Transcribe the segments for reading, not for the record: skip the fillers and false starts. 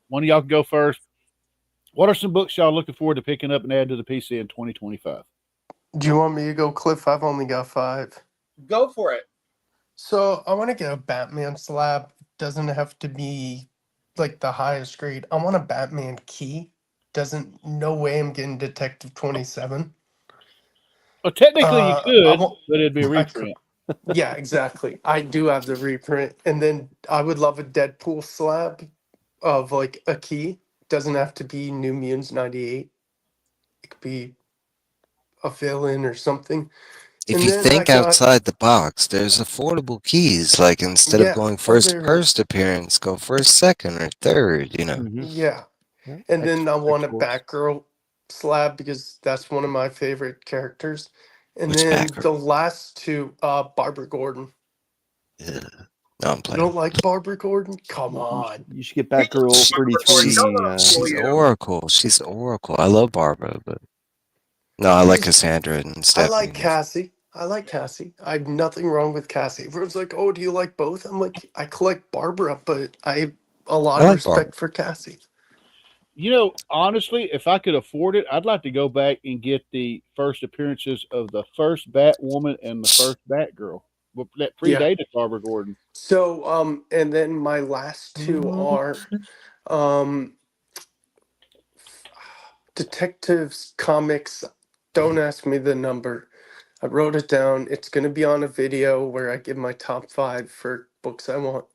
One of y'all can go first. What are some books y'all looking forward to picking up and add to the PC in 2025? Do you want me to go, Cliff? I've only got 5. Go for it. So I want to get a Batman slab. Doesn't have to be like the highest grade. I want a Batman key. Doesn't no way I'm getting Detective 27. Well, technically you I could, want. but it'd be a I could. reprint. Yeah, exactly. I do have the reprint, and then I would love a Deadpool slab of like a key. Doesn't have to be New Mutants 98. It could be a villain or something. If And you then I think got outside the box, there's affordable keys. Like instead of yeah, going other first appearance, go first, second, or third. Mm-hmm. yeah. Yeah. And then I want a X-Force. Batgirl slab because that's one of my favorite characters. And Which then backer? the last two, Barbara Gordon. Yeah. No, I'm You playing. don't like Barbara Gordon? Come You on. you should get Batgirl She's 33. she's you. Oracle. She's Oracle. I love Barbara, but no, I like Cassandra and I like Stephanie. Cassie. I like Cassie. I have nothing wrong with Cassie. Everyone's like, "Oh, do you like both?" I'm like, I collect Barbara, but I have a lot I of like Barbara. respect for Cassie. You know, honestly, if I could afford it, I'd like to go back and get the first appearances of the first Batwoman and the first Batgirl. Well, that Yeah. predated Barbara Gordon. So, and then my last two are, um, Detectives Comics. Don't ask me the number. I wrote it down. It's going to be on a video where I give my top 5 for books I want.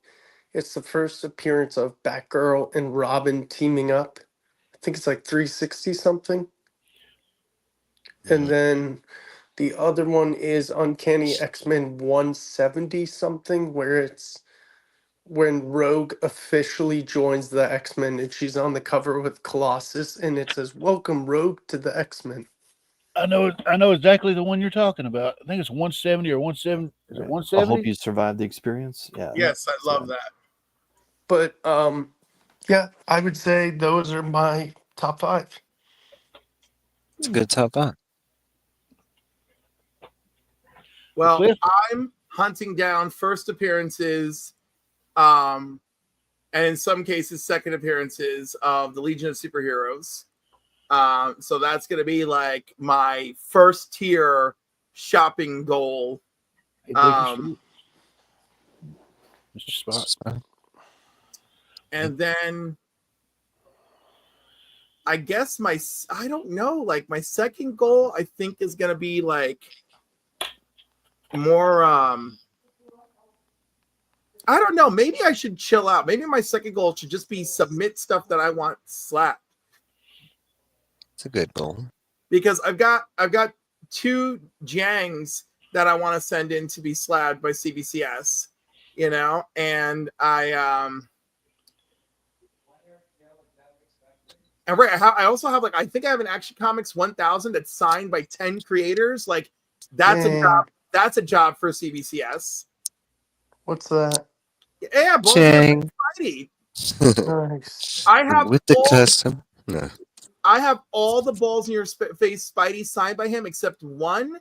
It's the first appearance of Batgirl and Robin teaming up. I think it's like 360 something. And then the other one is Uncanny X-Men 170 something, where it's when Rogue officially joins the X-Men and she's on the cover with Colossus and it says, "Welcome Rogue to the X-Men." I know exactly the one you're talking about. I think it's 170 or 170. Is it Right. I 170? hope you survive the experience. Yeah. Yes, I love that. But yeah, I would say those are my top 5. It's a good top 5. Well, Cliff? I'm hunting down first appearances, and in some cases, second appearances of the Legion of Superheroes. So that's going to be like my first tier shopping goal. Hey, Mr. Spot. And then I guess I don't know, like my second goal, I think is going to be like more, I don't know. Maybe I should chill out. Maybe my second goal should just be submit stuff that I want slapped. It's a good goal. Because I've got 2 Jangs that I want to send in to be slabbed by CBCS, you know, and and right, I also have like I think I have an Action Comics 1000 that's signed by 10 creators. Like that's a job. That's a job for CBCS. What's that? Yeah, Balls Chang. Spidey. Nice. I have With the custom. No. I have all the Balls in Your Face Spidey signed by him except one,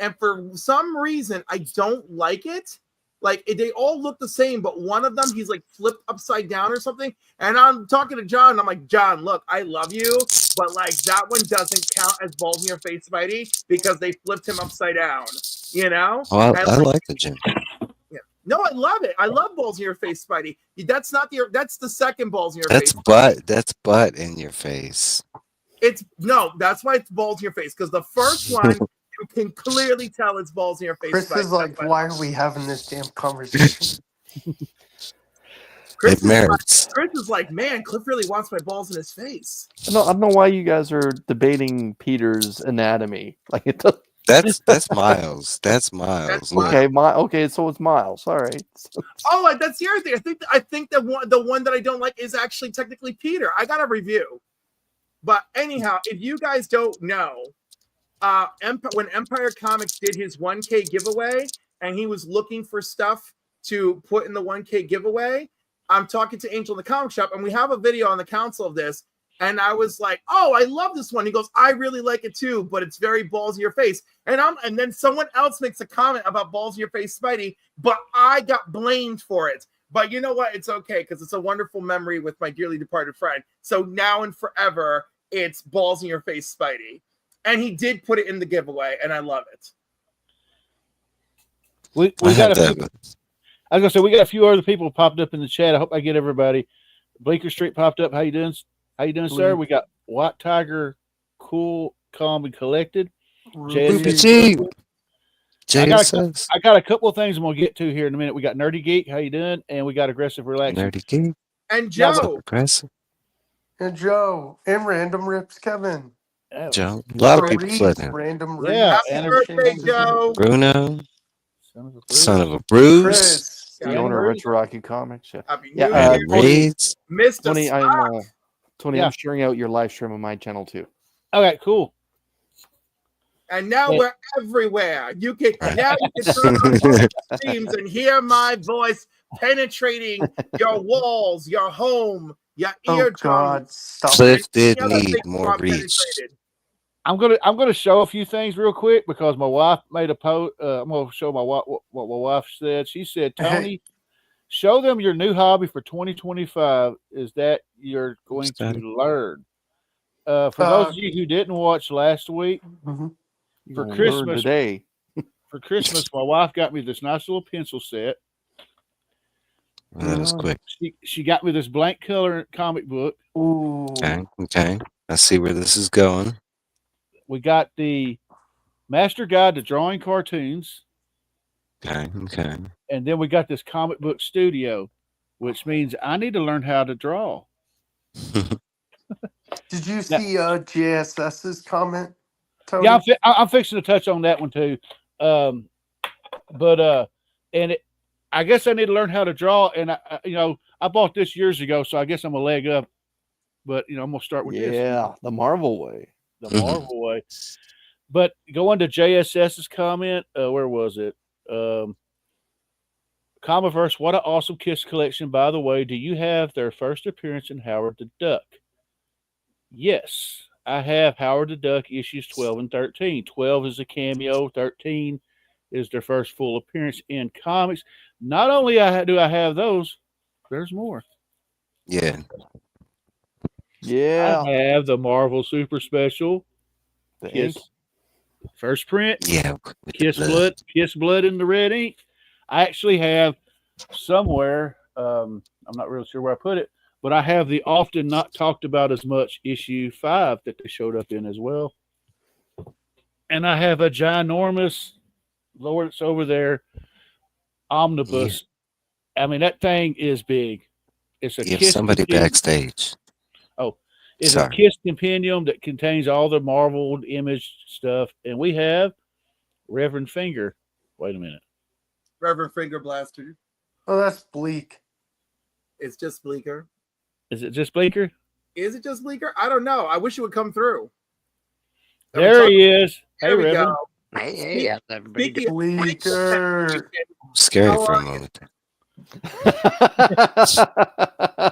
and for some reason I don't like it. Like they all look the same, but one of them he's like flipped upside down or something. And I'm talking to John, and I'm like, John, look, I love you, but like that one doesn't count as Balls in Your Face Spidey because they flipped him upside down. You know? Oh, I like the gym. No, I love it. I love Balls in Your Face Spidey. That's not the that's the second Balls in Your That's Face. That's butt in your face. That's why it's Balls in Your Face, because the first one you can clearly tell it's Balls in Your Face. Chris Spidey. is like, why are we having this damn conversation? It merits. Chris is like, man, Cliff really wants my balls in his face. I don't know why you guys are debating Peter's anatomy. Like it does. That's Miles. That's Miles. Look. Okay, so it's Miles. All right. Oh, that's the other thing. I think the one that I don't like is actually technically Peter. I got a review. But anyhow, if you guys don't know, when Empire Comics did his 1K giveaway and he was looking for stuff to put in the 1K giveaway, I'm talking to Angel in the comic shop, and we have a video on the council of this. And I was like, "Oh, I love this one." He goes, "I really like it too, but it's very balls in your face." And then someone else makes a comment about balls in your face, Spidey, but I got blamed for it. But you know what? It's okay because it's a wonderful memory with my dearly departed friend. So now and forever, it's balls in your face, Spidey. And he did put it in the giveaway, and I love it. We I got have a few, that. I was gonna say we got a few other people popped up in the chat. I hope I get everybody. Bleecker Street popped up. How you doing? How you doing, sir? We got White Tiger, Cool, Calm, and Collected. Ruby JSS. I got a couple of things I'm gonna get to here in a minute. We got Nerdy Geek. How you doing? And we got Aggressive Relaxing. Nerdy Geek. And Joe. Aggressive. And Joe. And Random Rips Kevin. Joe. A lot of people Reese, fled him. Random Yeah, Reese. and Happy birthday, Joe. Bruno. Son Son of a Bruce. Chris. The owner of Retro Rocky Comics. Yeah. Happy New Yeah, Year. Raids. Mr. Tony, Spock. I'm sharing out your live stream on my channel too. Okay, cool. And now we're everywhere. You can turn on your streams and hear my voice penetrating your walls, your home, your eardrums. God, stop. Cliff did Any other need thing more want reach. penetrated. I'm gonna show a few things real quick because my wife made a post. I'm gonna show my wife what my wife said. She said, "Tony, show them your new hobby for 2025. Is that you're going to learn?" For those of you who didn't watch last week, for Christmas today, for Christmas, my wife got me this nice little pencil set. Well, that was quick. She got me this blank color comic book. Ooh. Okay. I see where this is going. We got the Master Guide to Drawing Cartoons. Okay. And then we got this comic book studio, which means I need to learn how to draw. Did you see JSS's comment, Tony? Yeah, I'm fixing to touch on that one too. And I guess I need to learn how to draw. And I bought this years ago, so I guess I'm a leg up. But I'm gonna start with this. Yeah, the Marvel way. The Marvel way. But going to JSS's comment, where was it? Comicverse, what an awesome Kiss collection. By the way, do you have their first appearance in Howard the Duck? Yes, I have Howard the Duck issues 12 and 13. 12 is a cameo. 13 is their first full appearance in comics. Not only do I have those, there's more. Yeah. I have the Marvel Super Special. Kiss. First print. Yeah. Kiss Blood in the red ink. I actually have somewhere, I'm not really sure where I put it, but I have the often not talked about as much issue 5 that they showed up in as well. And I have a ginormous Lawrence over there omnibus. Yeah. I mean, that thing is big. It's a Kiss somebody compendium. backstage. Oh, it's a Kiss compendium that contains all the Marvel Image stuff. And we have Reverend Finger. Wait a minute. Reverend Finger Blaster. Oh, that's Bleak. It's just Bleaker. Is it just Bleaker? Is it just Bleaker? I don't know. I wish it would come through. There he is. There we Reverend. go. Hey, how's everybody doing? Bleaker. Scary for a moment.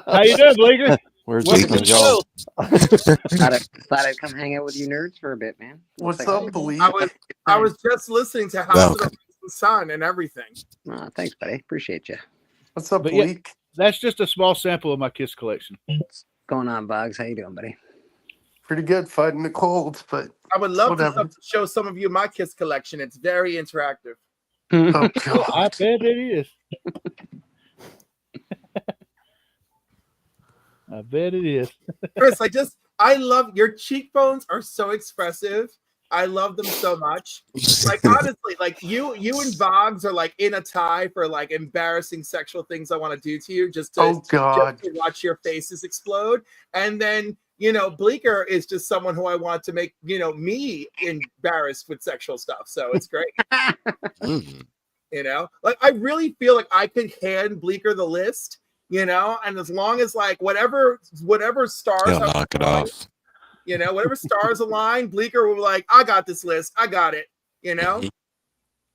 How you doing, Bleaker? Where's Welcome Bleaker to the show. Thought I'd come hang out with you nerds for a bit, man. What's up, Bleak? I was just listening to House of the Rising Sun and everything. Thanks, buddy. Appreciate you. What's up, But Bleak? yeah, that's just a small sample of my Kiss collection. What's going on, Boggs? How you doing, buddy? Pretty good fighting the cold, but I would love whatever. to show some of you my Kiss collection. It's very interactive. Oh, I God. bet it is. I bet it is. Chris, I love your cheekbones are so expressive. I love them so much. Like honestly, like you and Boggs are like in a tie for like embarrassing sexual things I want to do to you just to, just to watch your faces explode. And then Bleaker is just someone who I want to make me embarrassed with sexual stuff. So it's great. Like I really feel like I could hand Bleaker the list. And as long as like whatever stars He'll knock it off. Whatever stars align, Bleaker will be like, I got this list. I got it.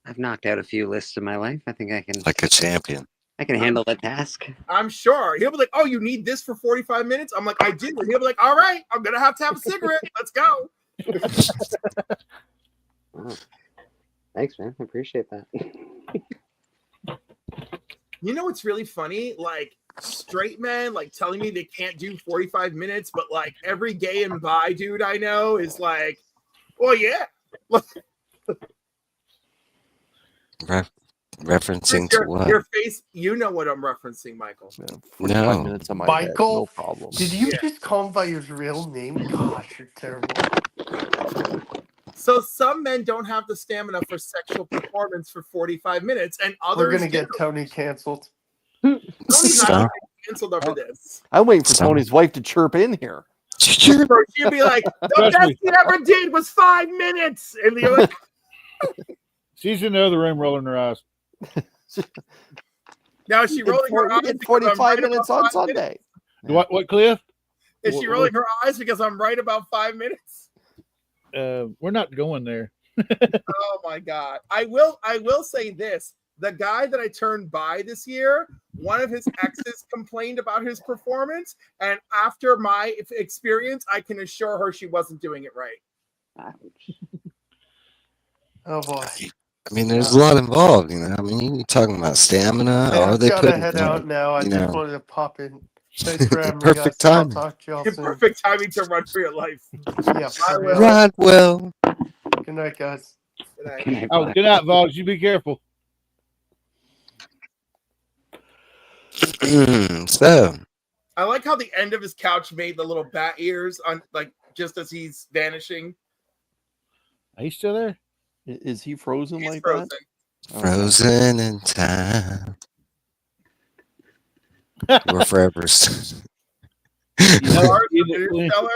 I've knocked out a few lists in my life. I think I can. Like a champion. I can handle the task. I'm sure. He'll be like, oh, you need this for 45 minutes? I'm like, I do. And he'll be like, all right, I'm going to have a cigarette. Let's go. Oh. Thanks, man. I appreciate that. You know what's really funny? Like straight men like telling me they can't do 45 minutes, but like every gay and bi dude I know is like, well, yeah. Referencing to what? Your face, you know what I'm referencing, Michael. 45 No. minutes on my Michael, head, no problem. Did you Yeah. just call him by his real name? Gosh, you're terrible. So some men don't have the stamina for sexual performance for 45 minutes, and others We're gonna do. get Tony canceled. Tony's not Stop. gonna get canceled over this. I'm waiting for Stop. Tony's wife to chirp in here. So she'd be like, the Trust best me. he ever did was 5 minutes. And the other She's in the other room rolling her eyes. now is she rolling her eyes? He did because I'm 45 right minutes about on 5 minutes? Sunday. What, Cliff? Is she rolling her eyes because I'm right about 5 minutes? We're not going there. Oh my god. I will say this. The guy that I turned by this year, one of his exes complained about his performance, and after my experience, I can assure her she wasn't doing it right. Ouch. Oh boy. I mean, there's a lot involved, you know. I mean, you're talking about stamina. Hey, Are I've they gotta putting head out now. I you just know. wanted to pop in. Thanks for having me, Perfect guys. I'll timing. talk to y'all soon. Perfect timing to run for your life. Yeah, I for will. real. Right, well. Good night, guys. Good night. Can I Oh, buy- good night, Vogs. You be careful. So, I like how the end of his couch made the little bat ears on, like, just as he's vanishing. Are you still there? Is he frozen He's like frozen. that? frozen in time. We're forever. You know, Lars, either- Interstellar.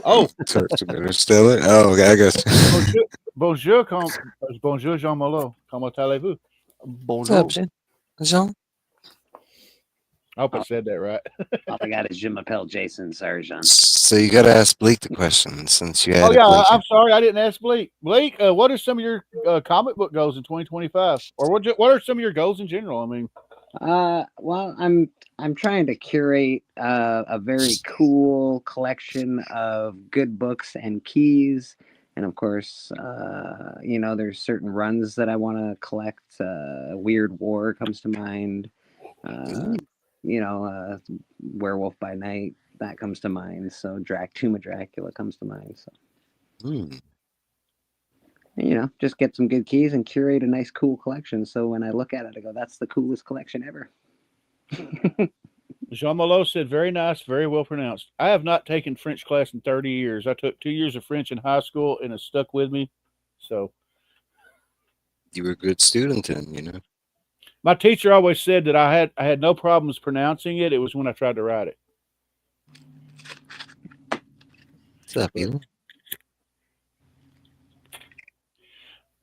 oh, Interstellar. Oh, okay, I guess. bonjour, Jean Malo. Comment allez-vous? What's Bonjour. up, Jean? I hope I said that right. All I got is Jim Appel, Jason. Sorry, John. So you got to ask Bleak the question since you had Oh it, yeah, Bleak. I'm sorry I didn't ask Blake. Blake, what are some of your comic book goals in 2025, or what are some of your goals in general? I mean, Well, I'm trying to curate a very cool collection of good books and keys, and of course, you know, there's certain runs that I want to collect. Weird War comes to mind. You know, Werewolf by Night, that comes to mind. So Tomb of Dracula comes to mind. So Hmm. you know, just get some good keys and curate a nice, cool collection. So when I look at it, I go, "That's the coolest collection ever." Jean Malo said, "Very nice, very well pronounced." I have not taken French class in 30 years. I took 2 years of French in high school, and it stuck with me. So You were a good student then, you know. my teacher always said that I had no problems pronouncing it. It was when I tried to write it. What's up, you?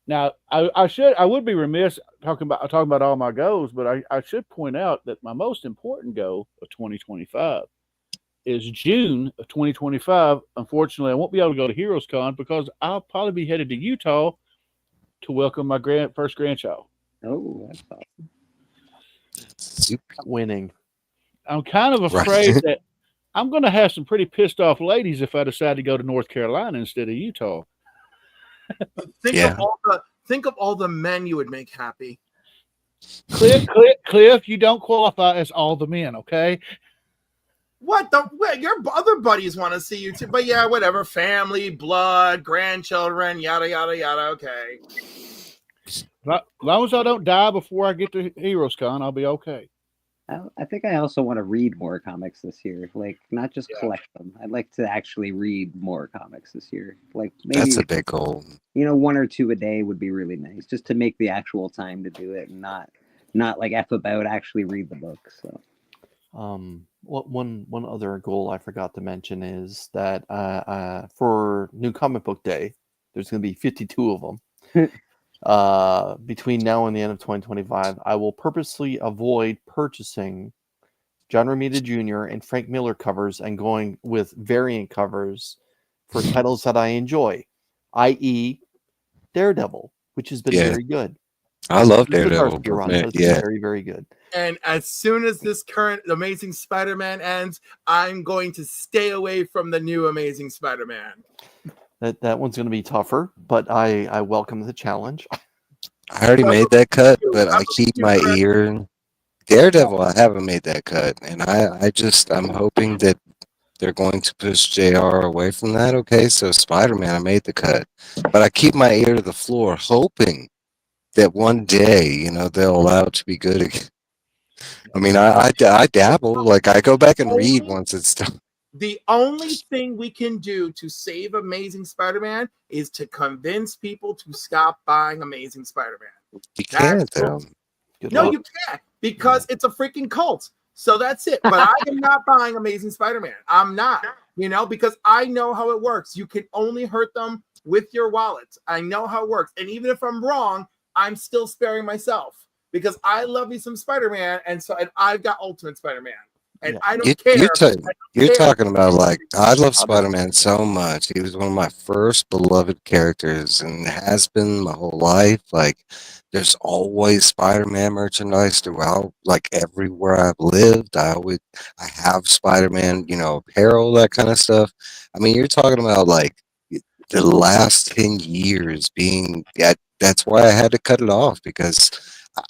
Now, I would be remiss talking about all my goals, but I should point out that my most important goal of 2025 is June of 2025. Unfortunately, I won't be able to go to Heroes Con because I'll probably be headed to Utah to welcome my first grandchild. Oh, that's awesome. Winning. I'm kind of afraid that I'm going to have some pretty pissed off ladies if I decide to go to North Carolina instead of Utah. Think of all the men you would make happy. Cliff, you don't qualify as all the men, okay? Your other buddies want to see you too, but yeah, whatever. Family, blood, grandchildren, yada yada yada. Okay. As long as I don't die before I get to Heroes Con, I'll be okay. I think I also want to read more comics this year. Like, not just collect them. I'd like to actually read more comics this year. Like, maybe That's a big goal. You know, 1 or 2 a day would be really nice, just to make the actual time to do it, and not like F about, actually read the book. So, one other goal I forgot to mention is that for New Comic Book Day, there's going to be 52 of them. Between now and the end of 2025, I will purposely avoid purchasing John Romita Jr. and Frank Miller covers and going with variant covers for titles that I enjoy, i.e., Daredevil, which has been very good. I love The Daredevil. Dark run has been very, very good. And as soon as this current Amazing Spider-Man ends, I'm going to stay away from the new Amazing Spider-Man. That one's going to be tougher, but I welcome the challenge. I already So made that cut, but I I believe keep you, my Chris. ear. Daredevil, I haven't made that cut, and I'm hoping that they're going to push JR away from that. Okay, so Spider-Man, I made the cut, but I keep my ear to the floor, hoping that one day, they'll allow it to be good again. I mean, I dabble, like I go back and read Only once it's done. The only thing we can do to save Amazing Spider-Man is to convince people to stop buying Amazing Spider-Man. You That's can't though. Good no, luck. you can't because it's a freaking cult. So that's it. But I am not buying Amazing Spider-Man. I'm not, because I know how it works. You can only hurt them with your wallet. I know how it works. And even if I'm wrong, I'm still sparing myself because I love me some Spider-Man. And I've got Ultimate Spider-Man. And Yeah. I You, don't care. you're ta- you're care. talking about like I love I'll just- Spider-Man so much. He was one of my first beloved characters, and has been my whole life. Like, there's always Spider-Man merchandise throughout, like everywhere I've lived. I have Spider-Man, apparel, that kind of stuff. I mean, you're talking about like the last 10 years being. That's why I had to cut it off because,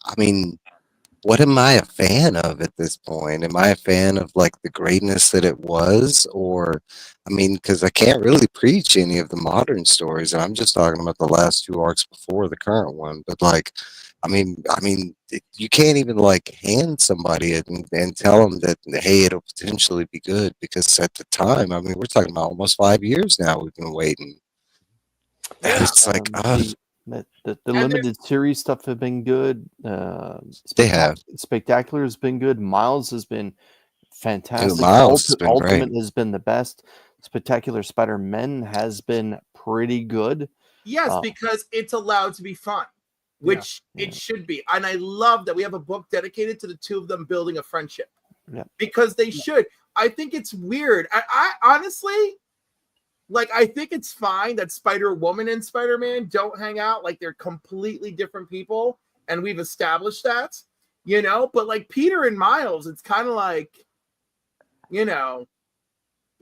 I mean, what am I a fan of at this point? Am I a fan of like the greatness that it was, or I mean, because I can't really preach any of the modern stories, and I'm just talking about the last two arcs before the current one. But like, you can't even like hand somebody it and tell them that hey, it'll potentially be good because at the time, I mean, we're talking about almost 5 years now. We've been waiting. Yeah. It's like, The And limited series stuff have been good. they have. Spectacular has been good. Miles has been fantastic. Miles has been great. Ultimate has been the best. Spectacular Spider-Man has been pretty good. Yes, because it's allowed to be fun, which it should be. And I love that we have a book dedicated to the two of them building a friendship. Yeah. Because they should. I think it's weird. I honestly, I think it's fine that Spider-Woman and Spider-Man don't hang out. Like, they're completely different people. And we've established that, But like Peter and Miles, it's kind of like, bro.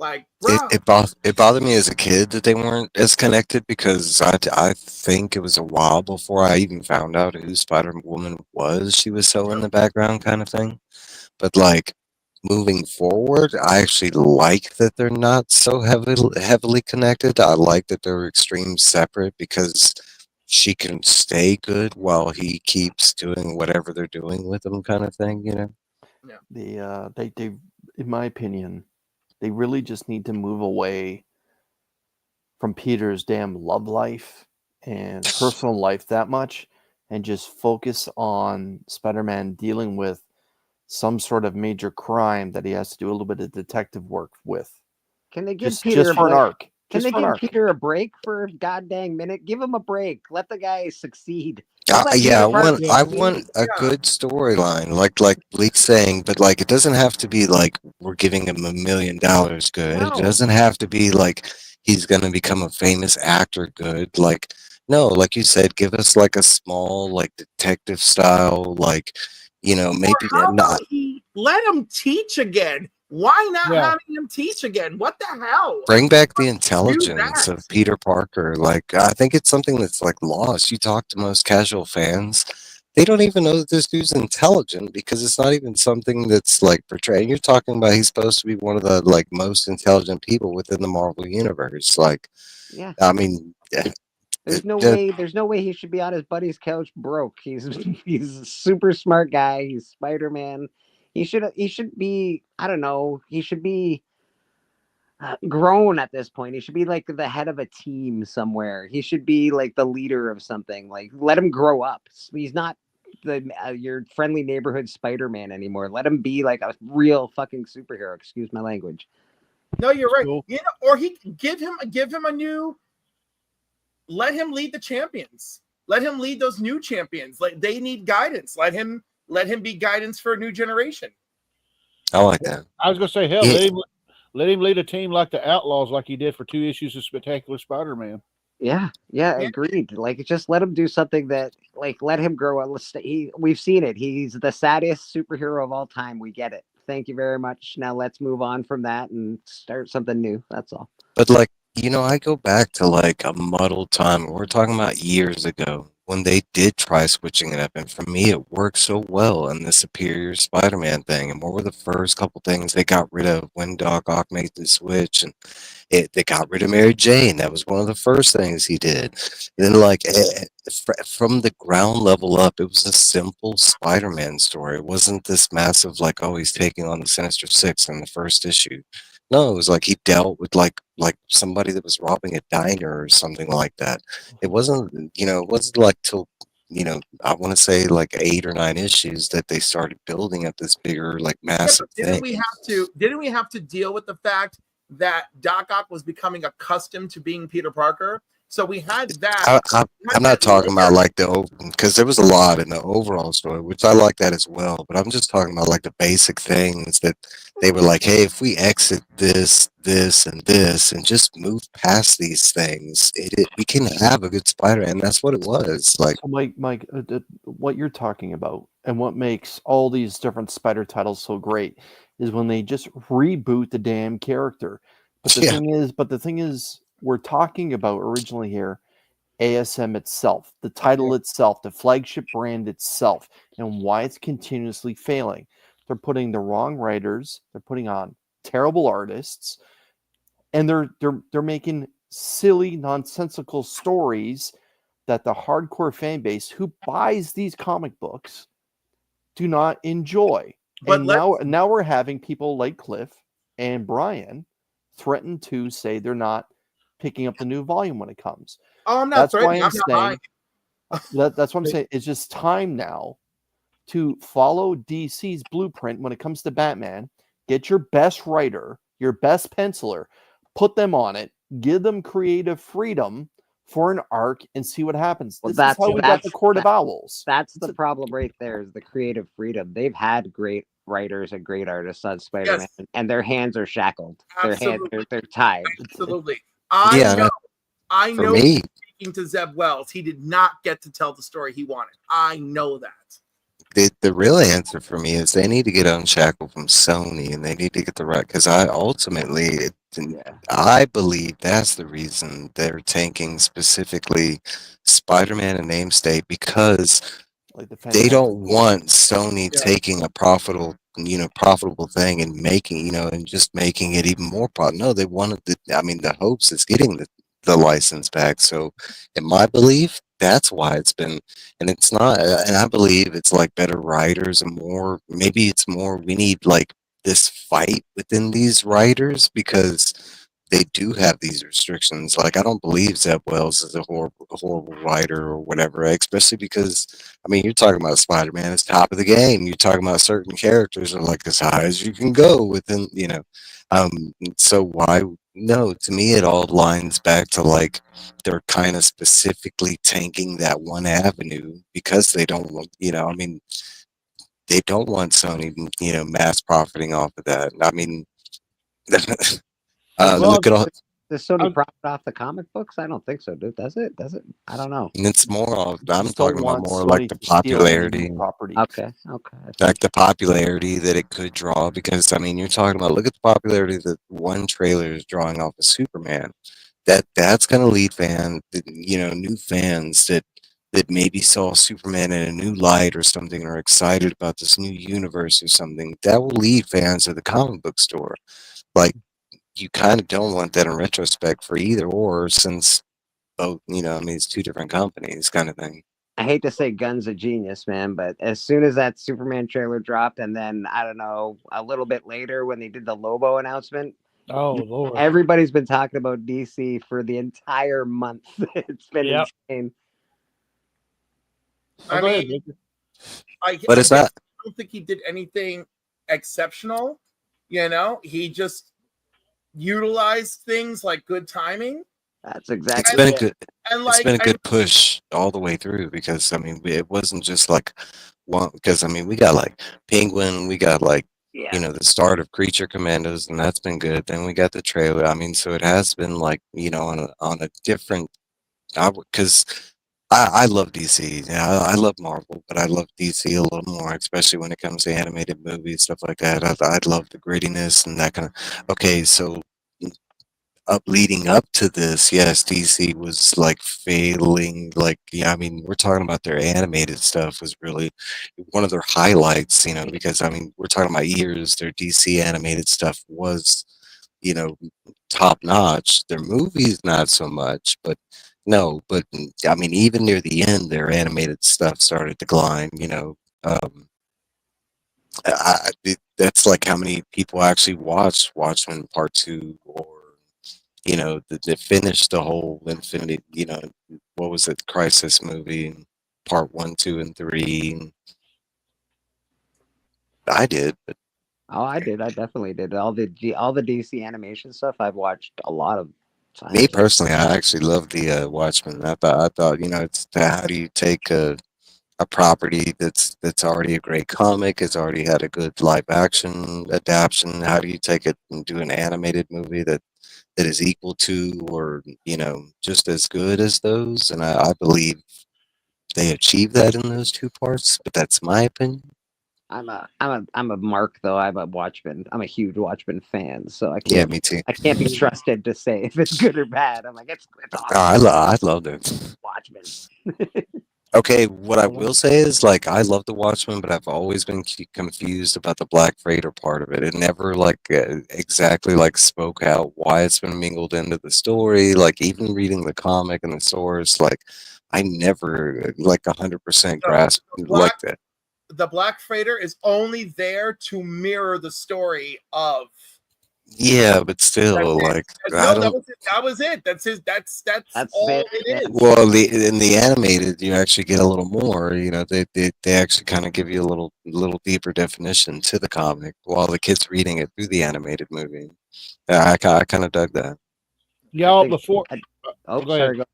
It bothered me as a kid that they weren't as connected because I think it was a while before I even found out who Spider Woman was. She was so in the background, kind of thing. But like moving forward, I actually like that they're not so heavily connected. I like that they're extreme separate because she can stay good while he keeps doing whatever they're doing with him, kind of thing. They in my opinion, they really just need to move away from Peter's damn love life and personal life that much and just focus on Spider-Man dealing with some sort of major crime that he has to do a little bit of detective work with. Can they give Just Peter for an arc. Can Just they for an give arc. Peter a break for a goddamn minute? Give him a break. Let the guy succeed. Yeah, I Succeed. want a good storyline, like Lee's saying, but like it doesn't have to be like we're giving him $1 million good. It No. doesn't have to be like he's gonna become a famous actor good. Like no, like you said, give us like a small like detective style, like maybe How not. about he let him teach again? Why not Yeah. having him teach again? What the hell? Bring back the Do intelligence that. of Peter Parker. Like, I think it's something that's like lost. You talk to most casual fans, they don't even know that this dude's intelligent because it's not even something that's like portrayed. You're talking about he's supposed to be one of the like most intelligent people within the Marvel universe. Like, Yeah. I mean, There's no way. There's no way he should be on his buddy's couch broke. He's a super smart guy. He's Spider-Man. He should be. I don't know. He should be grown at this point. He should be like the head of a team somewhere. He should be like the leader of something. Like, let him grow up. He's not your friendly neighborhood Spider-Man anymore. Let him be like a real fucking superhero. Excuse my language. No, you're right. Cool. Or he give him a new. Let him lead the champions. Let him lead those new champions. Like, they need guidance. Let him be guidance for a new generation. I like that. I was gonna say, hell, Yeah. let him lead a team like the Outlaws, like he did for 2 issues of Spectacular Spider-Man. Yeah, agreed. Like, just let him do something that, like, let him grow up. We've seen it. He's the saddest superhero of all time. We get it. Thank you very much. Now let's move on from that and start something new. That's all. But like, I go back to like a muddled time. We're talking about years ago when they did try switching it up, and for me, it worked so well in the Superior Spider-Man thing. And what were the first couple things they got rid of when Doc Ock made the switch? And they got rid of Mary Jane. That was one of the first things he did. And then, like from the ground level up, it was a simple Spider-Man story. It wasn't this massive, like, oh, he's taking on the Sinister Six in the first issue. No, it was like he dealt with like somebody that was robbing a diner or something like that. It wasn't, it wasn't like till, I want to say like 8 or 9 issues that they started building up this bigger, like Yeah, massive but didn't thing. we have to deal with the fact that Doc Ock was becoming accustomed to being Peter Parker? So we had that. I'm not talking about like because there was a lot in the overall story, which I like that as well. But I'm just talking about like the basic things that they were like, hey, if we exit this, this, and this, and just move past these things, we can have a good Spider-Man. And that's what it was. Like, So, Mike, what you're talking about, and what makes all these different Spider titles so great, is when they just reboot the damn character. But the yeah, thing is, we're talking about originally here ASM itself, the title itself, the flagship brand itself, and why it's continuously failing. They're putting the wrong writers, they're putting on terrible artists, and they're making silly, nonsensical stories that the hardcore fan base who buys these comic books do not enjoy. But And now we're having people like Cliff and Brian threaten to say they're not picking up the new volume when it comes. I'm not That's threatening. why I'm not buying. that's what I'm saying. It's just time now to follow DC's blueprint when it comes to Batman. Get your best writer, your best penciler, put them on it, give them creative freedom for an arc, and see what happens. Well, This is how we got the Court of Owls. That's the problem right there, is the creative freedom. They've had great writers and great artists on Spider-Man, and their hands are shackled. Absolutely. They're tied. Absolutely. Yeah, I for know. me, Speaking to Zeb Wells, he did not get to tell the story he wanted. I know that. the real answer for me is they need to get unshackled from Sony, and they need to get the right, because I believe that's the reason they're tanking specifically Spider-Man and Namestate, because Like the they Fantastic don't Four. want Sony taking a profitable thing and making, and just making it even more profitable. No, they wanted the hopes is getting the license back. So in my belief, that's why it's been, and it's not, and I believe it's like better writers and maybe it's more, we need like this fight within these writers, because they do have these restrictions. Like, I don't believe Zeb Wells is a horrible writer or whatever, especially because, you're talking about Spider-Man, it's top of the game. You're talking about certain characters are like as high as you can go within. So why? No, to me, it all lines back to like they're kind of specifically tanking that one avenue because they don't want, they don't want Sony, mass profiting off of that. Well, Look at all. Does Sony profit off the comic books? I don't think so, dude. Does it? I don't know. And it's more of, I'm Just don't talking about want more Sony like the to steal any popularity, new property. Okay. like the popularity that it could draw. Because you're talking about, look at the popularity that one trailer is drawing off of Superman. That's going to lead new fans that maybe saw Superman in a new light or something, or excited about this new universe or something. That will lead fans to the comic book store. Like, you kind of don't want that in retrospect for either or, since both, it's two different companies kind of thing. I hate to say Gun's a genius, man, but as soon as that Superman trailer dropped, and then I don't know, a little bit later when they did the Lobo announcement, oh Lord, everybody's been talking about DC for the entire month. It's been insane. I mean, But it's not. I don't think he did anything exceptional. He just utilized things like good timing. That's exactly. It's been a good. And It's been a good push all the way through, because it wasn't just like one. Because we got like Penguin, we got like the start of Creature Commandos, and that's been good. Then we got the trailer. So it has been like on a different. Because I love DC. Yeah, I love Marvel, but I love DC a little more, especially when it comes to animated movies, stuff like that. I love the grittiness and that kind of. Okay, so leading up to this, yes, DC was like failing. Like, yeah, I mean, we're talking about their animated stuff was really one of their highlights, because I mean, we're talking about years. Their DC animated stuff was, you know, top notch. Their movies, not so much, but no, but I mean, even near the end, their animated stuff started to decline. That's like how many people actually watched Watchmen Part Two, or that finished the whole Infinity. What was it, Crisis movie, Part One, Two, and Three. I did, but Oh, I did. I definitely did. All the DC animation stuff I've watched a lot of me times. personally, I actually love the Watchmen. I thought, it's how do you take a property that's already a great comic, it's already had a good live action adaptation. How do you take it and do an animated movie that is equal to, or just as good as those? And I believe they achieved that in those two parts, but that's my opinion. I'm a Mark though. I'm a Watchmen. I'm a huge Watchmen fan, so Yeah, me too. I can't be trusted to say if it's good or bad. I'm like it's Oh, awesome. I loved it. Watchmen. Okay, what I will say is, like, I love the Watchmen, but I've always been confused about the Black Freighter part of it. It never, like, exactly, like, spoke out why it's been mingled into the story. Like, even reading the comic and the source, like, I never, like, 100% So grasped, like, that. the Black Freighter is only there to mirror the story of. Yeah, but still, like, I No, that don't. was it. That was it. That's his. That's That's all it. it Yeah. is. Well, in the animated, you actually get a little more. They actually kind of give you a little deeper definition to the comic while the kid's reading it through the animated movie. Yeah, I kind of dug that. Y'all, think. before I, oh, oh, go ahead. sorry. Go.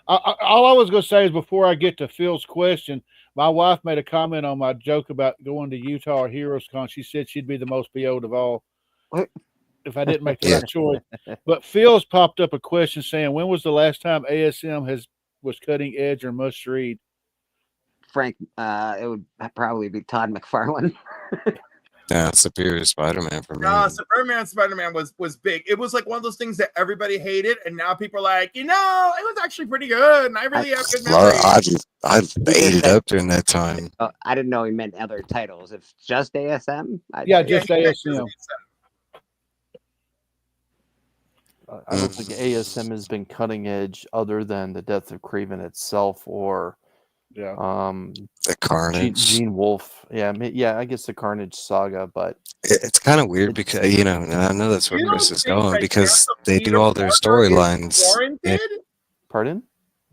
All I was going to say is before I get to Phil's question, my wife made a comment on my joke about going to Utah or Heroes Con. She said she'd be the most PO'd of all What? if I didn't make the Yeah. right choice. But Phil's popped up a question saying, when was the last time ASM was cutting edge or must read? Frank, it would probably be Todd McFarlane. Yeah, Superior Spider-Man for me. Spider-Man was big. It was like one of those things that everybody hated, and now people are like, it was actually pretty good, and I really have good memories. I ate it said- up during that time. Oh, I didn't know he meant other titles. If just ASM, Yeah, Yeah, just ASM. I don't think ASM has been cutting edge other than the Death of Craven itself, or Yeah. The Carnage. Gene Wolfe. Yeah, I guess the Carnage saga, but It's kind of weird because and I know that's where You Chris don't is think going, that because Death of they Peter do all their Parker is storylines. warranted? pardon?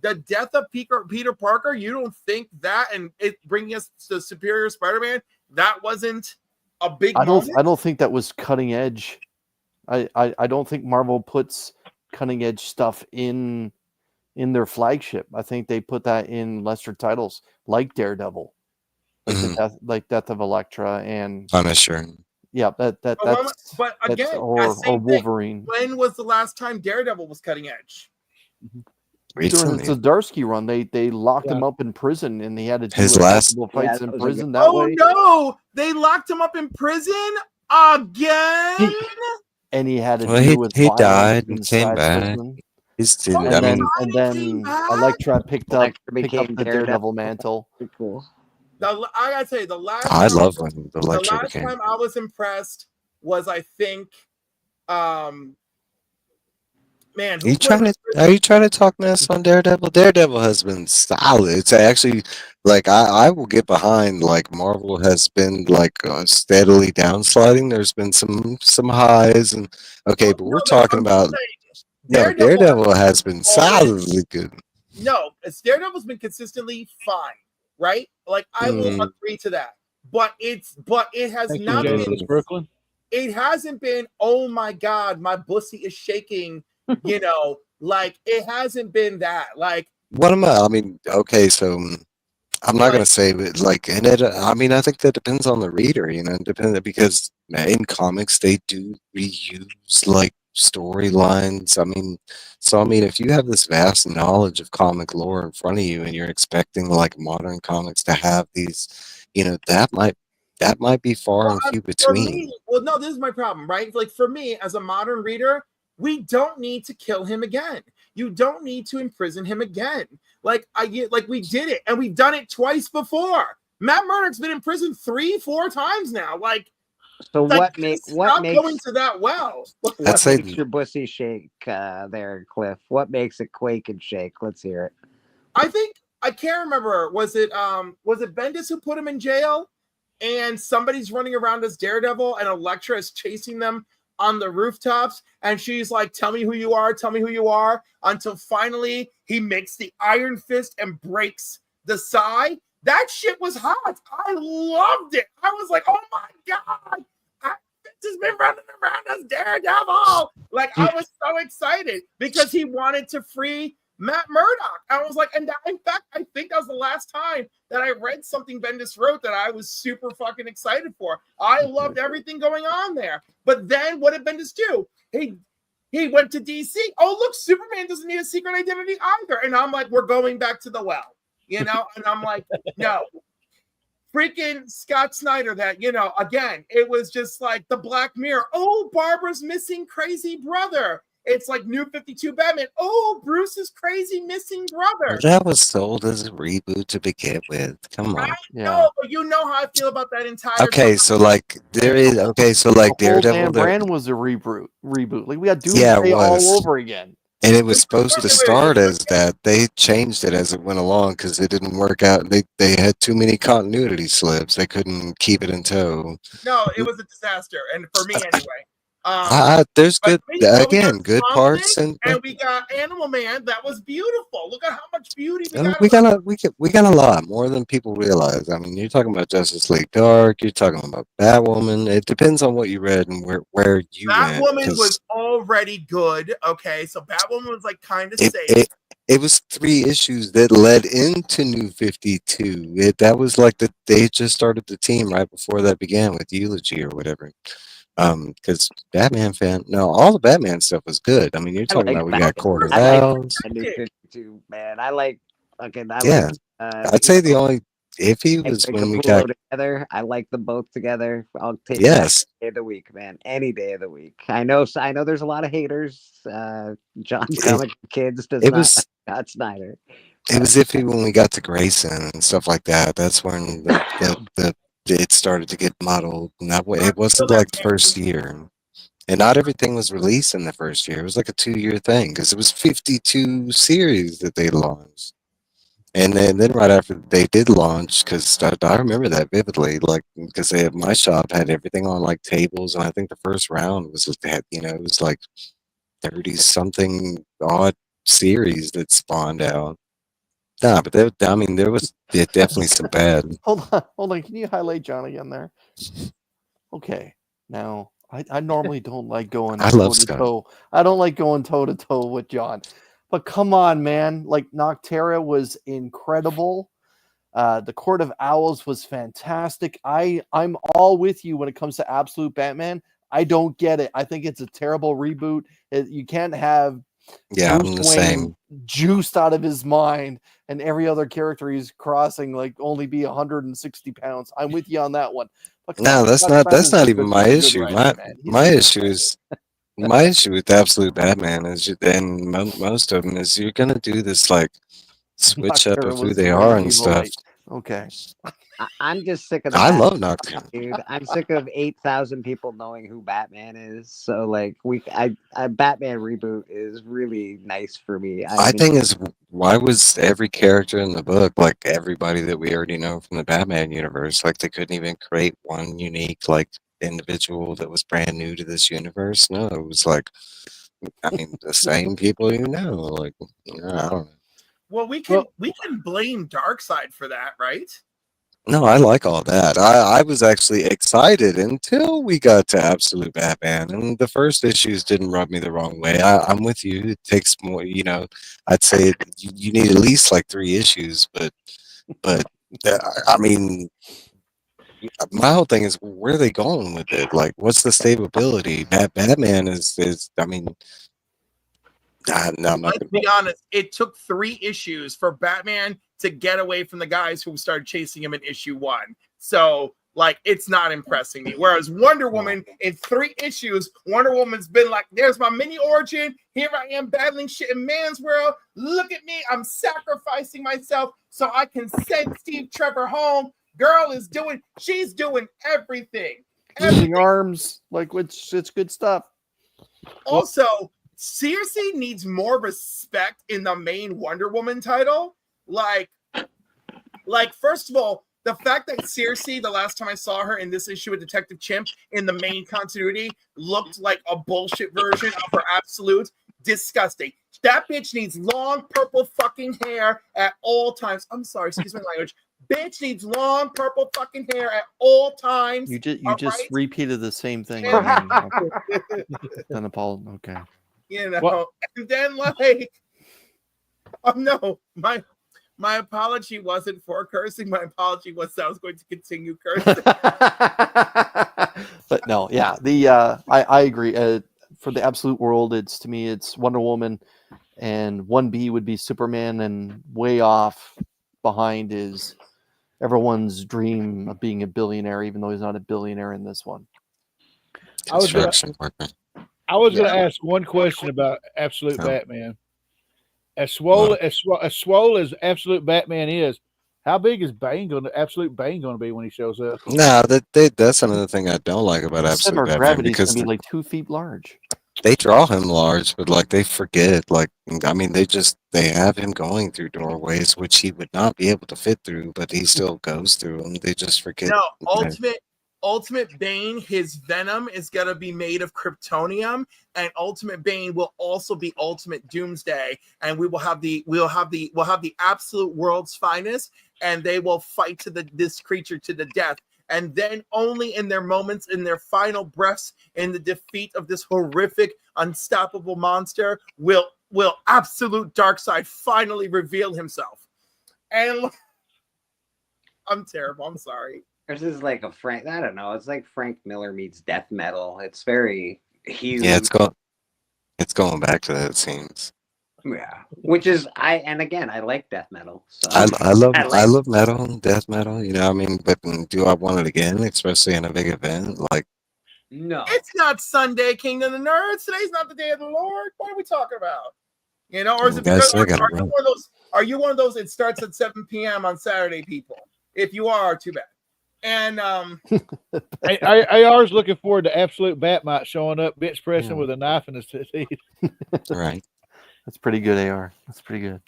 The death of Peter Parker, you don't think that, and it bringing us to Superior Spider-Man, that wasn't a big moment? I don't think that was cutting edge. I don't think Marvel puts cutting edge stuff in their flagship. I think they put that in lesser titles like Daredevil, like Death of Elektra, and Punisher. yeah, that's But again, that or same thing. Wolverine. When was the last time Daredevil was cutting edge? During Recently. the Zdarsky run, they locked Yeah. him up in prison, and he had to do His last- multiple fights Yeah, in that was a prison good- that Oh way. no, they locked him up in prison again. And he had to Well, deal with he violence died and came inside back. prison. Oh, I mean, And he came then back? Elektra picked up Elektra became the Daredevil mantle. Pretty cool. I gotta say, the last I time love when the the Electro last became. time I was impressed was, I think, man, Are you trying to talk mess on Daredevil? Daredevil has been solid. It's actually like I will get behind, like, Marvel has been like steadily downsliding. There's been some highs, and okay, but we're talking about Daredevil has been solidly good. No, Daredevil's been consistently fine, right? Like, I will agree to that. But it has Thank you, not been. James Brooklyn. It hasn't been, oh my God, my pussy is shaking. Like, it hasn't been that. Like, What am I mean, okay, so I'm not gonna say, but like, and I mean, I think that depends on the reader, because in comics they do reuse like storylines. I mean, if you have this vast knowledge of comic lore in front of you, and you're expecting like modern comics to have these, that might be far and few for between. me, no, this is my problem, right? Like, for me, as a modern reader, We don't need to kill him again. You don't need to imprison him again. Like we did it, and we've done it twice before. Matt Murdock's been in prison 3-4 times now. So what it's what not going makes to that well. what I'd say makes your bussy shake there, Cliff? What makes it quake and shake? Let's hear it. I think I can't remember. Was it Bendis who put him in jail? And somebody's running around as Daredevil, and Elektra is chasing them on the rooftops, and she's like, "Tell me who you are, tell me who you are," until finally he makes the Iron Fist and breaks the Psi. That shit was hot. I loved it. I was like, "Oh my god, Fist has been running around as Daredevil!" Like, I was so excited because he wanted to free Matt Murdock. I was like, and in fact, I think that was the last time that I read something Bendis wrote that I was super fucking excited for. I loved everything going on there. But then what did Bendis do? He went to DC. Oh, look, Superman doesn't need a secret identity either. And I'm like, we're going back to the well, And I'm like, no. Freaking Scott Snyder, that, again, it was just like the Black Mirror. Oh, Barbara's missing crazy brother. It's like New 52 Batman. Oh, Bruce's crazy missing brother. That was sold as a reboot to begin with. Come on. No, but you know how I feel about that entire. Okay, so like Daredevil. The whole damn There, brand was a reboot. Like we got Yeah, it Doomsday all was. over again. and it was supposed to start as that. They changed it as it went along because it didn't work out. They had too many continuity slips. They couldn't keep it in tow. No, it was a disaster, and for me anyway. There's good we got good parts, and we got Animal Man. That was beautiful. Look at how much beauty we got a lot more than people realize. I mean, you're talking about Justice League Dark. You're talking about Batwoman. It depends on what you read and where you went. Batwoman was already good. Okay, so Batwoman was like kind of safe. It was 3 issues that led into New 52. That was like they just started the team right before that began with Eulogy or whatever. Because all the Batman stuff was good. I mean, you're talking about we got Court of Owls. New 52, man. I like. I'd say the only iffy was when we got together. I like them both together. I'll take yes any day of the week, man. Any day of the week. I know there's a lot of haters. John's Comic Kids does not like Scott Snyder. It was iffy when we got to Grayson and stuff like that. That's when it started to get muddled. And it wasn't like the first year. And not everything was released in the first year. It was like a 2-year thing because it was 52 series that they launched. And then right after they did launch, because I remember that vividly, like because my shop had everything on like tables, and I think the first round was it was like 30-something odd series that spawned out. Nah, but there was definitely some bad. Hold on. Can you highlight John again there? Okay. Now, I normally don't like going toe to toe. I don't like going toe to toe with John. But come on, man. Like, Noctera was incredible. The Court of Owls was fantastic. I'm all with you when it comes to Absolute Batman. I don't get it. I think it's a terrible reboot. You can't have Bruce Wayne juiced out of his mind and every other character he's crossing like only be 160 pounds. I'm with you on that one. No, that's not even my issue. My issue is my issue with Absolute Batman is, and most of them is, you're gonna do this like switch up of who they are and stuff. Okay. I'm just sick of. I love Nocturne, dude. I'm sick of 8,000 people knowing who Batman is. So like Batman reboot is really nice for me. My thing is, why was every character in the book like everybody that we already know from the Batman universe? Like they couldn't even create one unique like individual that was brand new to this universe. No, it was like, I mean, the same people you know. Like, I don't know. Well, we can blame Darkseid for that, right? No, I like all that. I was actually excited until we got to Absolute Batman, and the first issues didn't rub me the wrong way. I'm with you. It takes more, I'd say you need at least like 3 issues, but I mean, my whole thing is, where are they going with it? Like, what's the stability? Batman is I mean, no, let's be honest. It took 3 issues for Batman to get away from the guys who started chasing him in issue 1. So Like, it's not impressing me. Whereas Wonder Woman, in 3 issues, Wonder Woman's been like, there's my mini origin. Here I am battling shit in man's world. Look at me. I'm sacrificing myself so I can send Steve Trevor home. Girl is she's doing everything. Losing arms, like, which it's good stuff. Also, Circe needs more respect in the main Wonder Woman title. Like, first of all, the fact that Circe, the last time I saw her in this issue with Detective Chimp in the main continuity, looked like a bullshit version of her absolute, disgusting. That bitch needs long purple fucking hair at all times. I'm sorry, excuse my language. Bitch needs long purple fucking hair at all times. You just right? repeated the same thing. Yeah. Then Paul, okay. You know, What? and then like, oh no, my apology wasn't for cursing. My apology was that I was going to continue cursing. But no, yeah, I agree. For the absolute world, to me it's Wonder Woman, and 1B would be Superman, and way off behind is everyone's dream of being a billionaire, even though he's not a billionaire in this one. I was gonna Construction worker. ask one question about Absolute Batman. As swole as Absolute Batman is, how big is Absolute Bane going to be when he shows up? No, that's another thing I don't like about Absolute Center of Batman, gravity is going because to be like 2 feet large. they draw him large, but like they forget. Like, I mean, they have him going through doorways which he would not be able to fit through, but he still goes through them. They just forget. No, Ultimate Bane, his venom is gonna be made of kryptonium, and Ultimate Bane will also be Ultimate Doomsday, and we'll have the absolute world's finest, and they will fight this creature to the death. And then only in their moments, in their final breaths, in the defeat of this horrific, unstoppable monster, will absolute Darkseid finally reveal himself. And I'm terrible. I'm sorry. This is like a Frank. I don't know. It's like Frank Miller meets death metal. It's very huge. Yeah, it's going back to that, it seems. Yeah, which is I like death metal. So I love metal and death metal. You know, I mean, but do I want it again, especially in a big event? Like, no, it's not Sunday, Kingdom of the Nerds. Today's not the day of the Lord. What are we talking about? You know, or is it because are you one of those? It starts at 7 p.m. on Saturday, people. If you are, too bad. And AR's looking forward to Absolute Batmite showing up, bench pressing with a knife in his teeth. right. That's pretty good, AR. That's pretty good.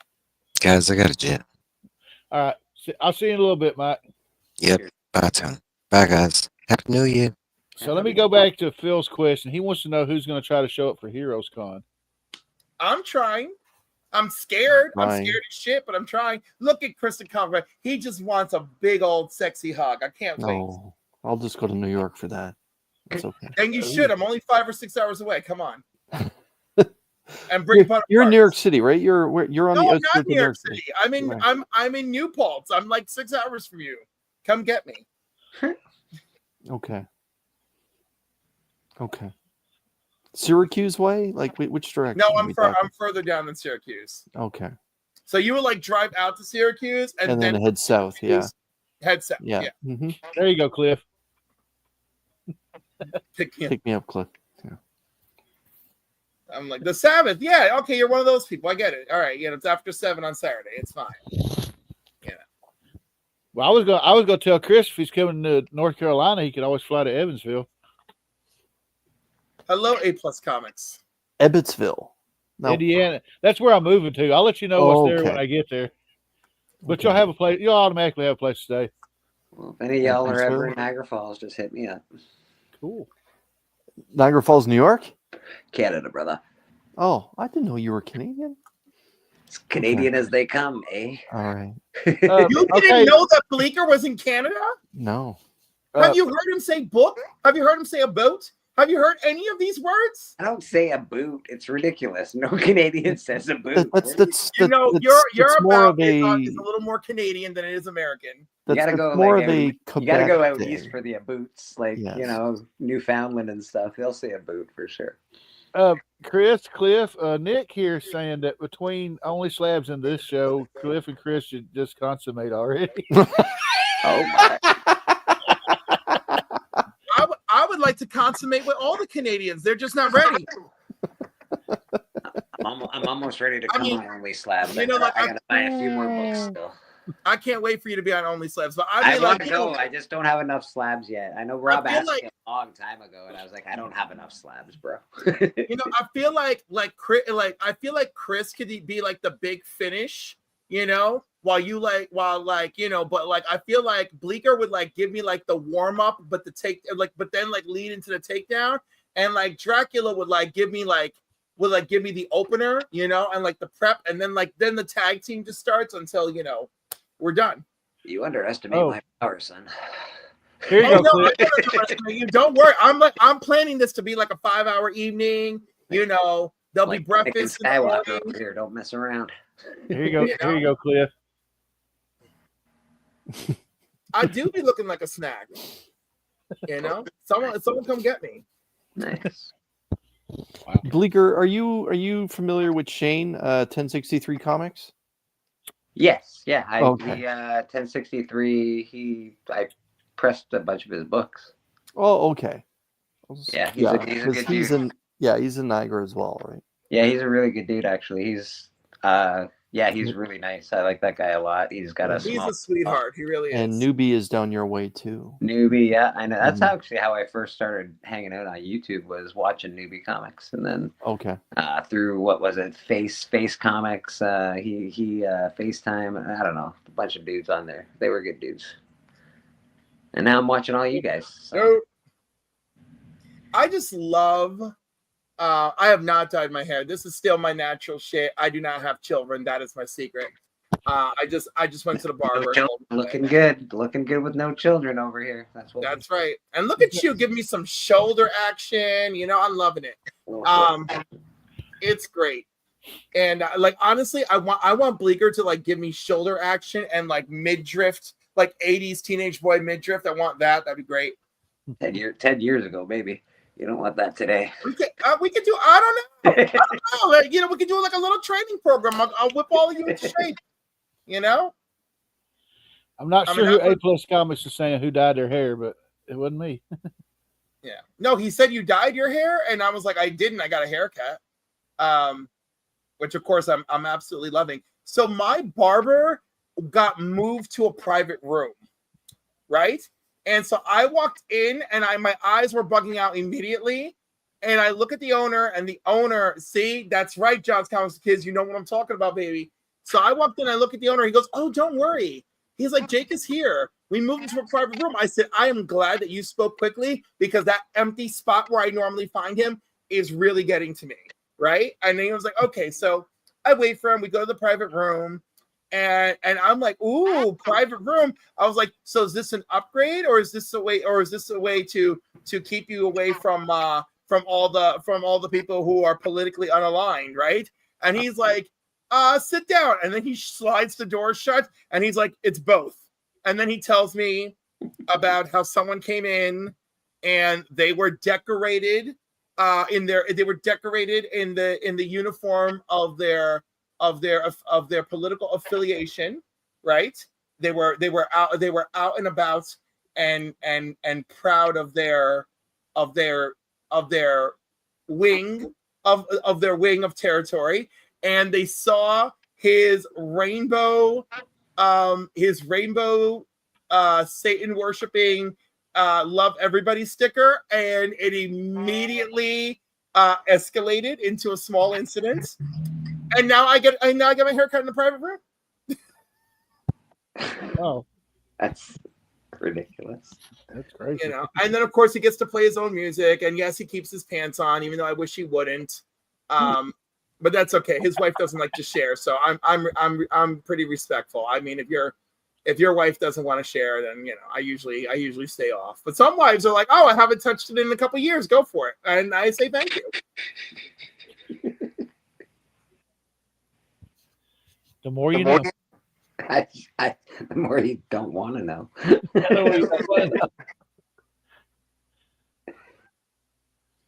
Guys, I got a jet. All right. I'll see you in a little bit, Mike. Yep. Bye, Tom. Bye, guys. Happy New Year. So let me go back to Phil's question. He wants to know who's going to try to show up for Heroes Con. I'm trying. I'm scared. Right. I'm scared as shit, but I'm trying. Look at Kristen Conrad. He just wants a big old sexy hug. I can't wait. No, I'll just go to New York for that. It's okay. And you should. I'm only 5 or 6 hours away. Come on. And bring you're in New York City, right? You're on the I'm outskirts not of New York City. I'm in Right. I'm in New Paltz. I'm like 6 hours from you. Come get me. Okay. Syracuse way? Like which direction? No, are I'm we talking? further down than Syracuse. Okay. So you would like drive out to Syracuse And then head south, yeah. Head south. Yeah. Yeah. Mm-hmm. There you go, Cliff. Pick me up. Pick me up, Cliff. Yeah. I'm like, the Sabbath. Yeah, okay, you're one of those people. I get it. All right, yeah, it's after 7 on Saturday. It's fine. Yeah. Well, I was gonna tell Chris if he's coming to North Carolina, he could always fly to Evansville. Hello, A+ Comics. Ebbetsville. No. Indiana. That's where I'm moving to. I'll let you know what's there when Okay. I get there. But Okay. you'll have a place. You'll automatically have a place to stay. well, if any of y'all are Evansville? ever in Niagara Falls, just hit me up. Cool. Niagara Falls, New York? Canada, brother. Oh, I didn't know you were Canadian. As Canadian as they come, eh? All right. You didn't know that Bleecker was in Canada? No. Have you heard him say book? Have you heard him say a boat? Have you heard any of these words? I don't say a boot. It's ridiculous. No Canadian says a boot. You know, that's your more about of a is a little more Canadian than it is American. You gotta go more like of a you gotta Quebec go out thing. east for the boots, like Yes. you know, Newfoundland and stuff. They'll say a boot for sure. Chris, Cliff, Nick here is saying that between Only Slabs and this show, Cliff and Chris should just consummate already. Oh my! would like to consummate with all the Canadians. They're just not ready. I'm almost ready to come on Only Slabs. You know, like, I gotta buy a few more books still. I can't wait for you to be on Only Slabs. But I mean, want like, to go. I just don't have enough slabs yet. I know Rob asked me a long time ago, and I was like, I don't have enough slabs, bro. You know, I feel like Chris could be like the big finish, you know, but like I feel like Bleeker would like give me like the warm up, but then lead into the takedown, and like Dracula would like give me the opener, you know, and like the prep, and then the tag team just starts until, you know, we're done. You underestimate my power, son. Here you go, Cliff. You don't worry. I'm planning this to be like a 5-hour evening. You know, there'll be breakfast. Skywalker over here. Don't mess around. Here you go. Here you go, Cliff. I do be looking like a snack. You know, someone come get me. Nice. Wow. Bleeker, are you familiar with Shane 1063 Comics? Yes, yeah. Okay. The 1063. I pressed a bunch of his books. Oh, okay. Yeah, he's a good dude. He's in Niagara as well, right? Yeah, he's a really good dude. Actually, he's really nice. I like that guy a lot. He's got He's a sweetheart. He really is. And Newbie is down your way too. Newbie, yeah, I know. That's actually how I first started hanging out on YouTube, was watching Newbie comics, and then through what was it, Face Comics. He FaceTime. I don't know, a bunch of dudes on there. They were good dudes. And now I'm watching all you guys. So. I just love. I have not dyed my hair. This is still my natural shit. I do not have children. That is my secret. I just went to the barber. Looking good with no children over here. That's right. And look at you, giving me some shoulder action. You know, I'm loving it. It's great. And like, honestly, I want Bleeker to like give me shoulder action and like midriff, like 80s teenage boy midriff. I want that. That'd be great. 10 years ago, baby. You don't want that today. We could do. I don't know. Like, you know, we could do like a little training program. I'll whip all of you into shape. You know. I'm not sure who A Plus Comics is saying who dyed their hair, but it wasn't me. Yeah. No, he said you dyed your hair, and I was like, I didn't. I got a haircut. Which of course I'm absolutely loving. So my barber got moved to a private room, right? And so I walked in, and my eyes were bugging out immediately. And I look at the owner, and the owner, see, that's right, John's Comics Kids, you know what I'm talking about, baby. So I walked in, I look at the owner, he goes, oh, don't worry. He's like, Jake is here. We moved into a private room. I said, I am glad that you spoke quickly, because that empty spot where I normally find him is really getting to me, right? And then he was like, okay. So I wait for him. We go to the private room. And I'm like, ooh, private room. I was like, so is this an upgrade, or is this a way to keep you away from all the people who are politically unaligned, right? And he's like, sit down. And then he slides the door shut, and he's like, it's both. And then he tells me about how someone came in and they were decorated in the uniform of their political affiliation, right? They were out and about and proud of their wing of territory, and they saw his rainbow Satan worshiping love everybody sticker, and it immediately escalated into a small incident. And now I get my hair cut in the private room. Oh, that's ridiculous. That's crazy. You know, and then of course he gets to play his own music, and yes, he keeps his pants on, even though I wish he wouldn't. But that's okay. His wife doesn't like to share, so I'm pretty respectful. I mean, if your wife doesn't want to share, then you know, I usually stay off. But some wives are like, oh, I haven't touched it in a couple years. Go for it, and I say thank you. The more you know. The more you don't want to know.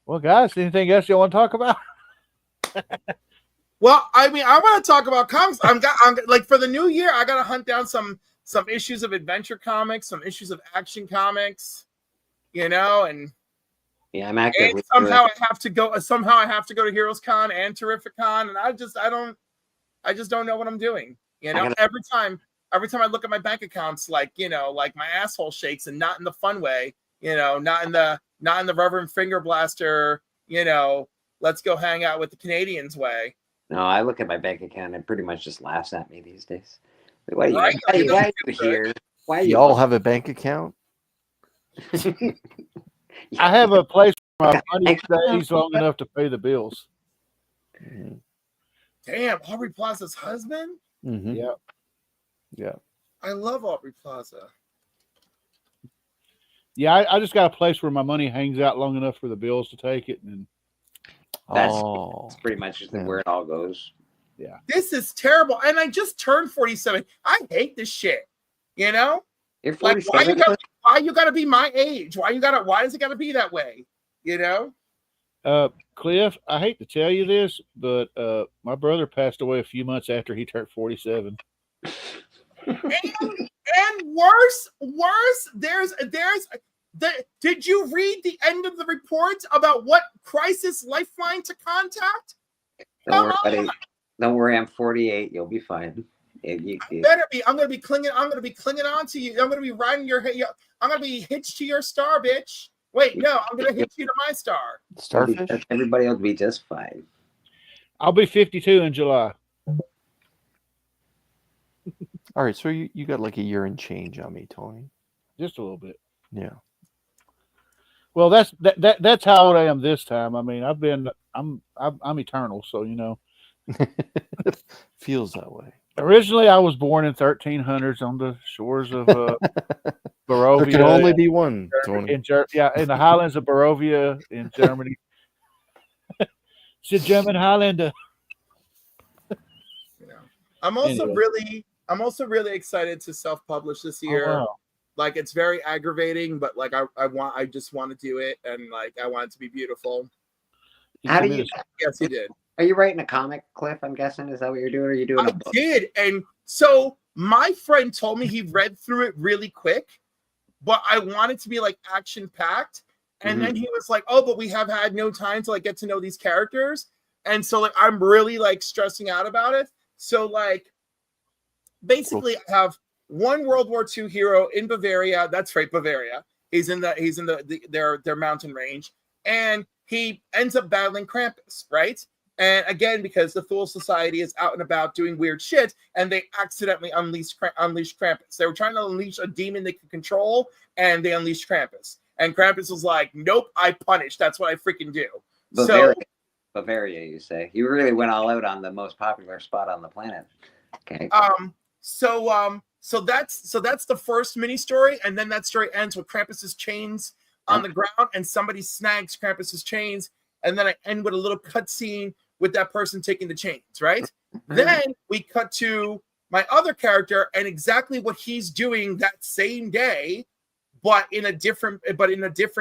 Well, guys, anything else you want to talk about? Well, I mean, I want to talk about comics. I'm like, for the new year, I got to hunt down some issues of adventure comics, some issues of action comics, you know, and Yeah, I'm actively. And somehow I have to go. Somehow I have to go to Heroes Con and Terrific Con, and I just don't know what I'm doing. You know, every time I look at my bank accounts, like, you know, like my asshole shakes, and not in the fun way. You know, not in the Reverend Finger Blaster. You know, let's go hang out with the Canadians way. No, I look at my bank account and it pretty much just laughs at me these days. Why are you, Right? why are you here? Why are you Y'all have a bank account? I have a place where my money stays long enough to pay the bills. Damn, Aubrey Plaza's husband? Mm-hmm. Yeah. Yeah. I love Aubrey Plaza. Yeah, I just got a place where my money hangs out long enough for the bills to take it, and that's pretty much just where it all goes. Yeah. This is terrible. And I just turned 47. I hate this shit. You know? You're 47. Like, why you gotta be my age? Why does it gotta be that way? You know? Cliff, I hate to tell you this, but my brother passed away a few months after he turned 47. And worse, did you read the end of the report about what crisis lifeline to contact? Don't worry, buddy. Don't worry, I'm 48. You'll be fine. Better be. I'm gonna be clinging on to you. I'm gonna be riding your head. I'm gonna be hitched to your star, bitch. Wait, no, I'm gonna hitch you to my star. Starfish. Everybody will be just fine. I'll be 52 in July. All right, so you got like a year and change on me, Tony. Just a little bit. Yeah. Well, that's how old I am this time. I mean, I'm eternal, so you know. Feels that way. Originally, I was born in 1300s on the shores of Barovia. There can only be one, Tony. In the highlands of Barovia in Germany. It's a German Highlander. I'm also really excited to self-publish this year. Oh, wow. Like, it's very aggravating, but like I just want to do it, and like I want it to be beautiful. How do you? Yes, you did. Are you writing a comic, Cliff? I'm guessing. Is that what you're doing? Or are you doing? I did, and so my friend told me he read through it really quick, but I wanted to be like action packed. And then he was like, "Oh, but we have had no time to like get to know these characters," and so like I'm really like stressing out about it. So like, basically, I have one World War II hero in Bavaria. That's right, Bavaria. He's in their mountain range, and he ends up battling Krampus, right? And again, because the Thule Society is out and about doing weird shit, and they accidentally unleashed Krampus. They were trying to unleash a demon they could control, and they unleashed Krampus. And Krampus was like, "Nope, I punish. That's what I freaking do." Bavaria, you say? You really went all out on the most popular spot on the planet. Okay. So that's the first mini story, and then that story ends with Krampus's chains on the ground, and somebody snags Krampus's chains, and then I end with a little cutscene with that person taking the chains, right? Then we cut to my other character and exactly what he's doing that same day, but in a different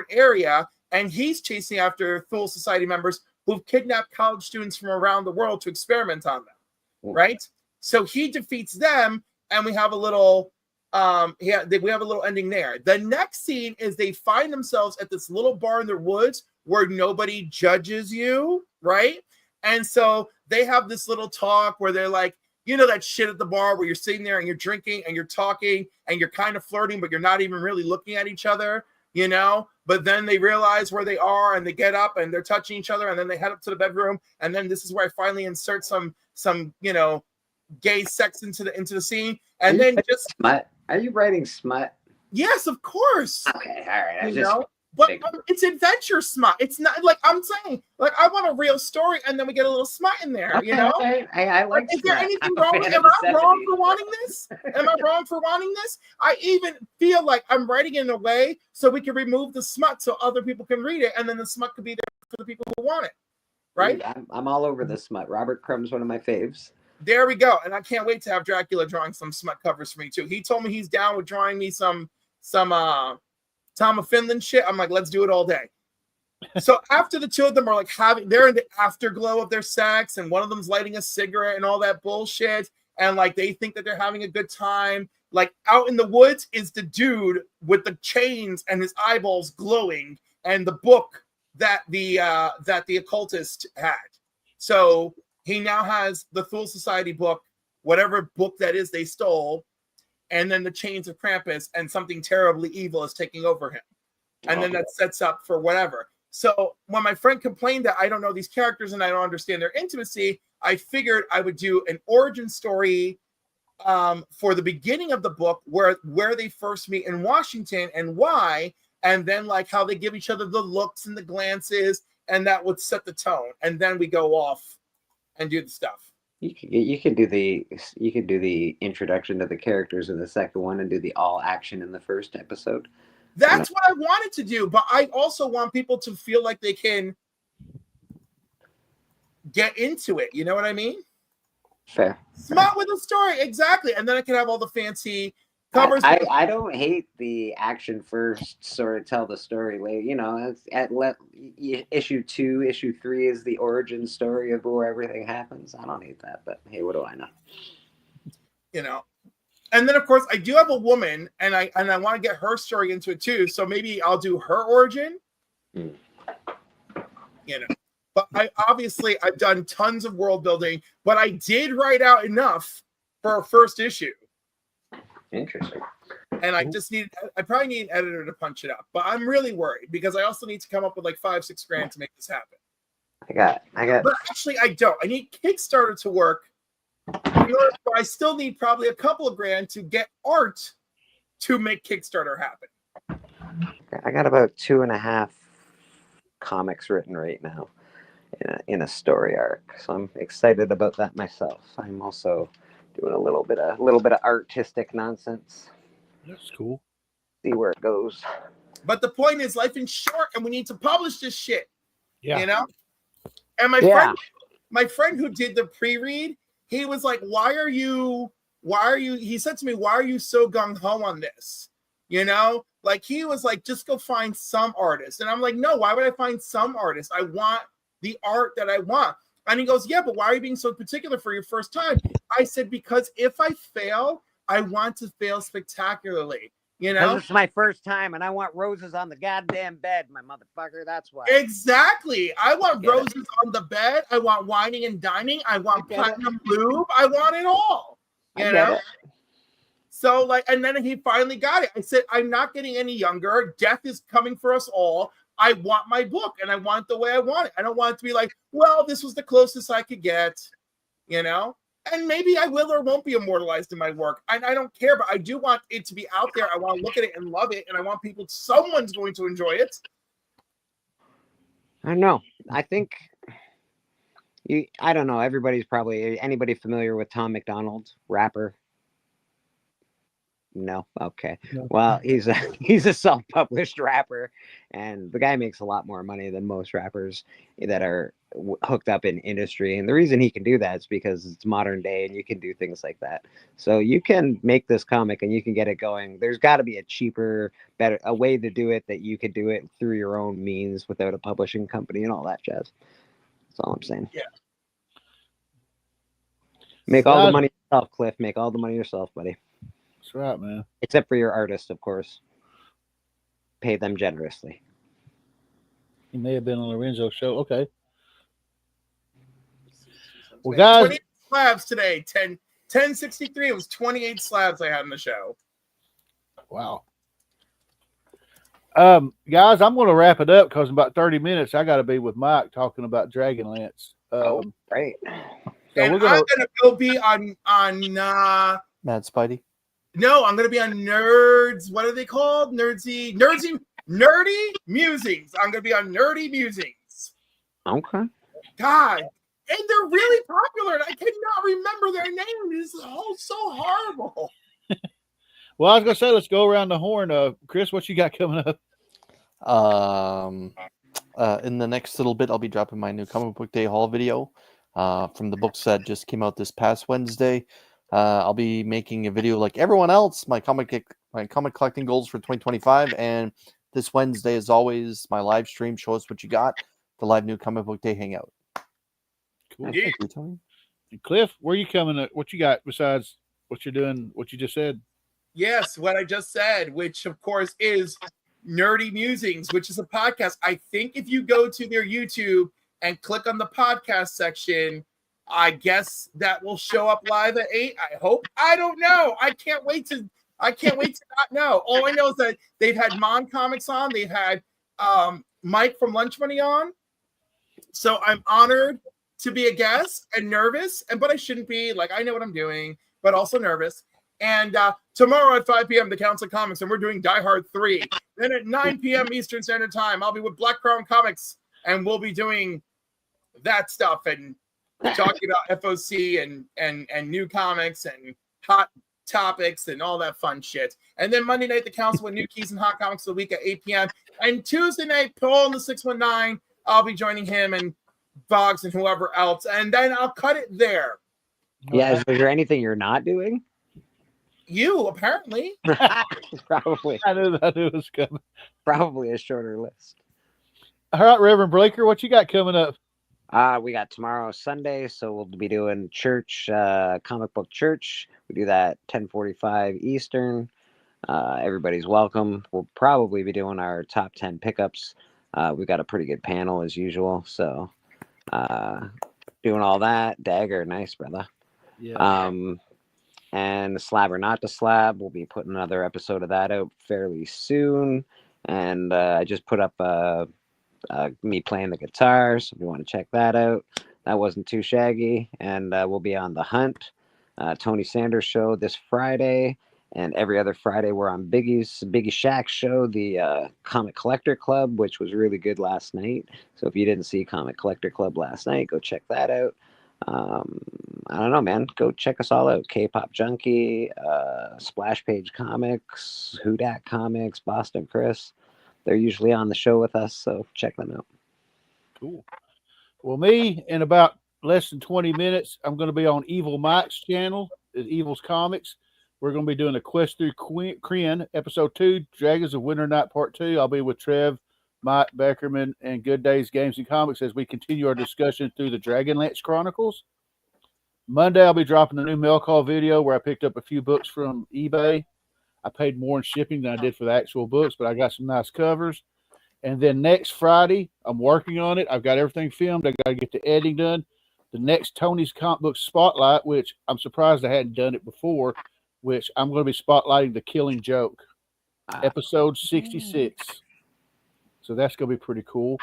area, and he's chasing after Thule Society members who've kidnapped college students from around the world to experiment on them, right? So he defeats them, and we have a little we have a little ending there. The next scene is they find themselves at this little bar in the woods where nobody judges you, right? And so they have this little talk where they're like, you know, that shit at the bar where you're sitting there and you're drinking and you're talking and you're kind of flirting, but you're not even really looking at each other, you know? But then they realize where they are and they get up and they're touching each other, and then they head up to the bedroom, and then this is where I finally insert some you know, gay sex into the scene, and then just smut. Are you writing smut? Yes, of course. Okay, all right. You know, but it's adventure smut. It's not like I'm saying. Like, I want a real story, and then we get a little smut in there. Okay, you know, okay. I like. Is there anything wrong? Am I wrong for wanting this? Am I wrong for wanting this? I even feel like I'm writing in a way so we can remove the smut so other people can read it, and then the smut could be there for the people who want it. Right? Dude, I'm all over the smut. Robert Crumb's one of my faves. There we go. And I can't wait to have Dracula drawing some smut covers for me too. He told me he's down with drawing me some Tom of Finland shit. I'm like, let's do it all day. So after the two of them are like they're in the afterglow of their sex, and one of them's lighting a cigarette and all that bullshit, and like they think that they're having a good time. Like, out in the woods is the dude with the chains and his eyeballs glowing, and the book that the occultist had. So he now has the Thule Society book, whatever book that is they stole, and then the Chains of Krampus, and something terribly evil is taking over him. And then that sets up for whatever. So when my friend complained that I don't know these characters and I don't understand their intimacy, I figured I would do an origin story for the beginning of the book where they first meet in Washington and why, and then like how they give each other the looks and the glances, and that would set the tone. And then we go off and do the stuff. You could do the introduction to the characters in the second one and do the all action in the first episode. That's what I wanted to do, but I also want people to feel like they can get into it. You know what I mean? Fair. Smart with the story, exactly. And then I can have all the fancy covers. I don't hate the action first, sort of tell the story later. You know, issue 2, issue 3 is the origin story of where everything happens. I don't hate that, but hey, what do I know? You know. And then, of course, I do have a woman, and I want to get her story into it too. So maybe I'll do her origin. You know, but I've done tons of world building, but I did write out enough for a first issue. Interesting. And I probably need an editor to punch it up, but I'm really worried because I also need to come up with like $5-6 grand to make this happen. I got. But actually, I don't. I need Kickstarter to work. I still need probably a couple of grand to get art to make Kickstarter happen. I got about 2.5 comics written right now in a story arc, so I'm excited about that myself. I'm also doing a little bit of artistic nonsense. That's cool. See where it goes. But the point is, life is short, and we need to publish this shit. Yeah, you know. And my friend who did the pre-read, he was like, why are you, he said to me, why are you so gung-ho on this? You know, like he was like, just go find some artist. And I'm like, no, why would I find some artist? I want the art that I want. And he goes, yeah, but why are you being so particular for your first time? I said, because if I fail, I want to fail spectacularly. You know, this is my first time, and I want roses on the goddamn bed, my motherfucker. That's why. Exactly. I want roses on the bed. I want whining and dining. I want platinum lube. I want it all. You know. So like, and then he finally got it. I said, I'm not getting any younger. Death is coming for us all. I want my book, and I want it the way I want it. I don't want it to be like, well, this was the closest I could get. You know. And maybe I will or won't be immortalized in my work. I don't care, but I do want it to be out there. I want to look at it and love it, and I want someone's going to enjoy it. I know. I think I don't know. Anybody familiar with Tom McDonald, rapper? No. Okay. No. Well, he's a self-published rapper, and the guy makes a lot more money than most rappers that are hooked up in industry. And the reason he can do that is because it's modern day, and you can do things like that. So you can make this comic, and you can get it going. There's got to be a cheaper, better way to do it that you could do it through your own means without a publishing company and all that jazz. That's all I'm saying. Yeah. Make all the money yourself, Cliff. Make all the money yourself, buddy. That's right, man. Except for your artists, of course. Pay them generously. He may have been on Lorenzo's show. Okay. Well, guys. 28 slabs today. 1063. It was 28 slabs I had in the show. Wow. Guys, I'm going to wrap it up because in about 30 minutes, I got to be with Mike talking about Dragonlance. Great. So and I'm going to go be on Mad Spidey. No, I'm going to be on Nerds. What are they called? Nerdy Musings. I'm going to be on Nerdy Musings. Okay. God. And they're really popular, and I cannot remember their name. This is so horrible. Well, I was going to say, let's go around the horn. Chris, what you got coming up? In the next little bit, I'll be dropping my new Comic Book Day haul video from the books that just came out this past Wednesday. I'll be making a video like everyone else, my comic collecting goals for 2025. And this Wednesday, as always, my live stream, Show Us What You Got, the live new Comic Book Day hangout. Cool. Thank you, Tony. And Cliff, where are you coming at? What you got besides what you're doing, what you just said? Yes, what I just said, which of course is Nerdy Musings, which is a podcast. I think if you go to their YouTube and click on the podcast section, I guess that will show up live at 8. I hope. I don't know. I can't wait to not know. All I know is that they've had Mon Comics on. They've had Mike from Lunch Money on. So I'm honored to be a guest and nervous, but I shouldn't be. Like, I know what I'm doing, but also nervous. And tomorrow at 5 p.m., the Council of Comics, and we're doing Die Hard 3. Then at 9 p.m. Eastern Standard Time, I'll be with Black Crown Comics, and we'll be doing that stuff and talking about FOC and new comics and hot topics and all that fun shit. And then Monday night, the Council with new keys and hot comics of the week at 8 p.m. And Tuesday night, Paul in the 619, I'll be joining him and Boggs and whoever else. And then I'll cut it there. Yeah, is there anything you're not doing? You, apparently. Probably. I knew it was coming. Probably a shorter list. All right, Reverend Bleeker, what you got coming up? We got tomorrow Sunday, so we'll be doing church, comic book church. We do that 10:45 Eastern. Everybody's welcome. We'll probably be doing our top 10 pickups. We've got a pretty good panel as usual, so doing all that. Dagger, nice, brother. Yeah. And Slab or Not to Slab, we'll be putting another episode of that out fairly soon. And I just put up me playing the guitar, so if you want to check that out. That wasn't too shaggy. And we'll be on The Hunt, Tony Sanders show this Friday. And every other Friday, we're on Biggie Shack's show, the Comic Collector Club, which was really good last night. So if you didn't see Comic Collector Club last night, go check that out. I don't know, man. Go check us all out. K-Pop Junkie, Splash Page Comics, Hudak Comics, Boston Chris. They're usually on the show with us, so check them out. Cool. Well, me, in about less than 20 minutes, I'm going to be on Evil Mike's channel, Evil's Comics. We're going to be doing a quest through Kryn, episode 2, Dragons of Winter Night, part 2. I'll be with Trev, Mike Beckerman, and Good Days Games and Comics as we continue our discussion through the Dragonlance Chronicles. Monday, I'll be dropping a new mail call video where I picked up a few books from eBay. I paid more in shipping than I did for the actual books, but I got some nice covers. And then next Friday, I'm working on it. I've got everything filmed. I got to get the editing done. The next Tony's Comic Book Spotlight, which I'm surprised I hadn't done it before, which I'm going to be spotlighting The Killing Joke, episode 66. So that's going to be pretty cool.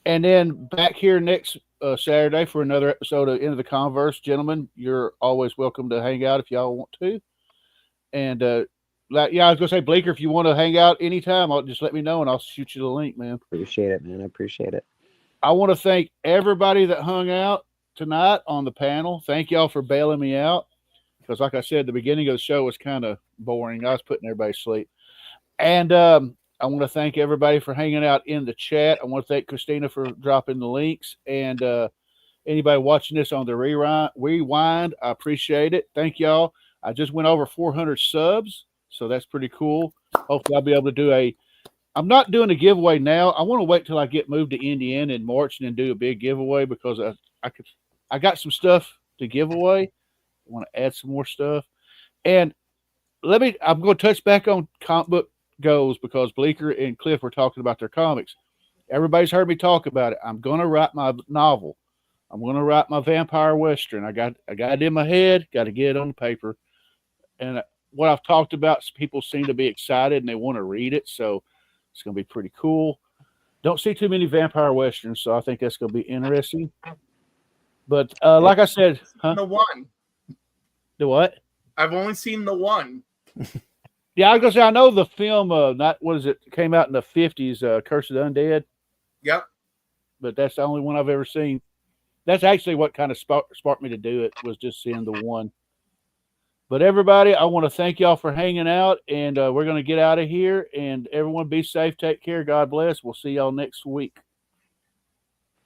And then back here next Saturday for another episode of Into the Comicverse. Gentlemen, you're always welcome to hang out if y'all want to. And I was going to say, Bleeker, if you want to hang out anytime, just let me know and I'll shoot you the link, man. Appreciate it, man. I appreciate it. I want to thank everybody that hung out tonight on the panel. Thank y'all for bailing me out. Because like I said, the beginning of the show was kind of boring. I was putting everybody to sleep. And I want to thank everybody for hanging out in the chat. I want to thank Christina for dropping the links. And anybody watching this on the rewind, I appreciate it. Thank y'all. I just went over 400 subs, so that's pretty cool. Hopefully I'll be able to do I'm not doing a giveaway now. I want to wait till I get moved to Indiana in March and then do a big giveaway because I got some stuff to give away. I want to add some more stuff. And I'm going to touch back on comic book goals because Bleeker and Cliff were talking about their comics. Everybody's heard me talk about it. I'm going to write my novel. I'm going to write my vampire western. I got it in my head, got to get it on the paper. And what I've talked about, people seem to be excited and they want to read it. So it's going to be pretty cool. Don't see too many vampire westerns, so I think that's going to be interesting. But like I said, The one. The what? I've only seen the one. Yeah, I was going to say, I know the film, came out in the 50s, Curse of the Undead. Yep. But that's the only one I've ever seen. That's actually what kind of sparked me to do it, was just seeing the one. But everybody, I want to thank y'all for hanging out, and we're going to get out of here. And everyone be safe, take care, God bless. We'll see y'all next week.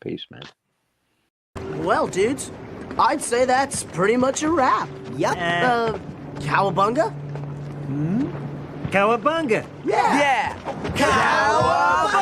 Peace, man. Well, dudes, I'd say that's pretty much a wrap. Yep. Cowabunga? Cowabunga. Yeah. Cowabunga!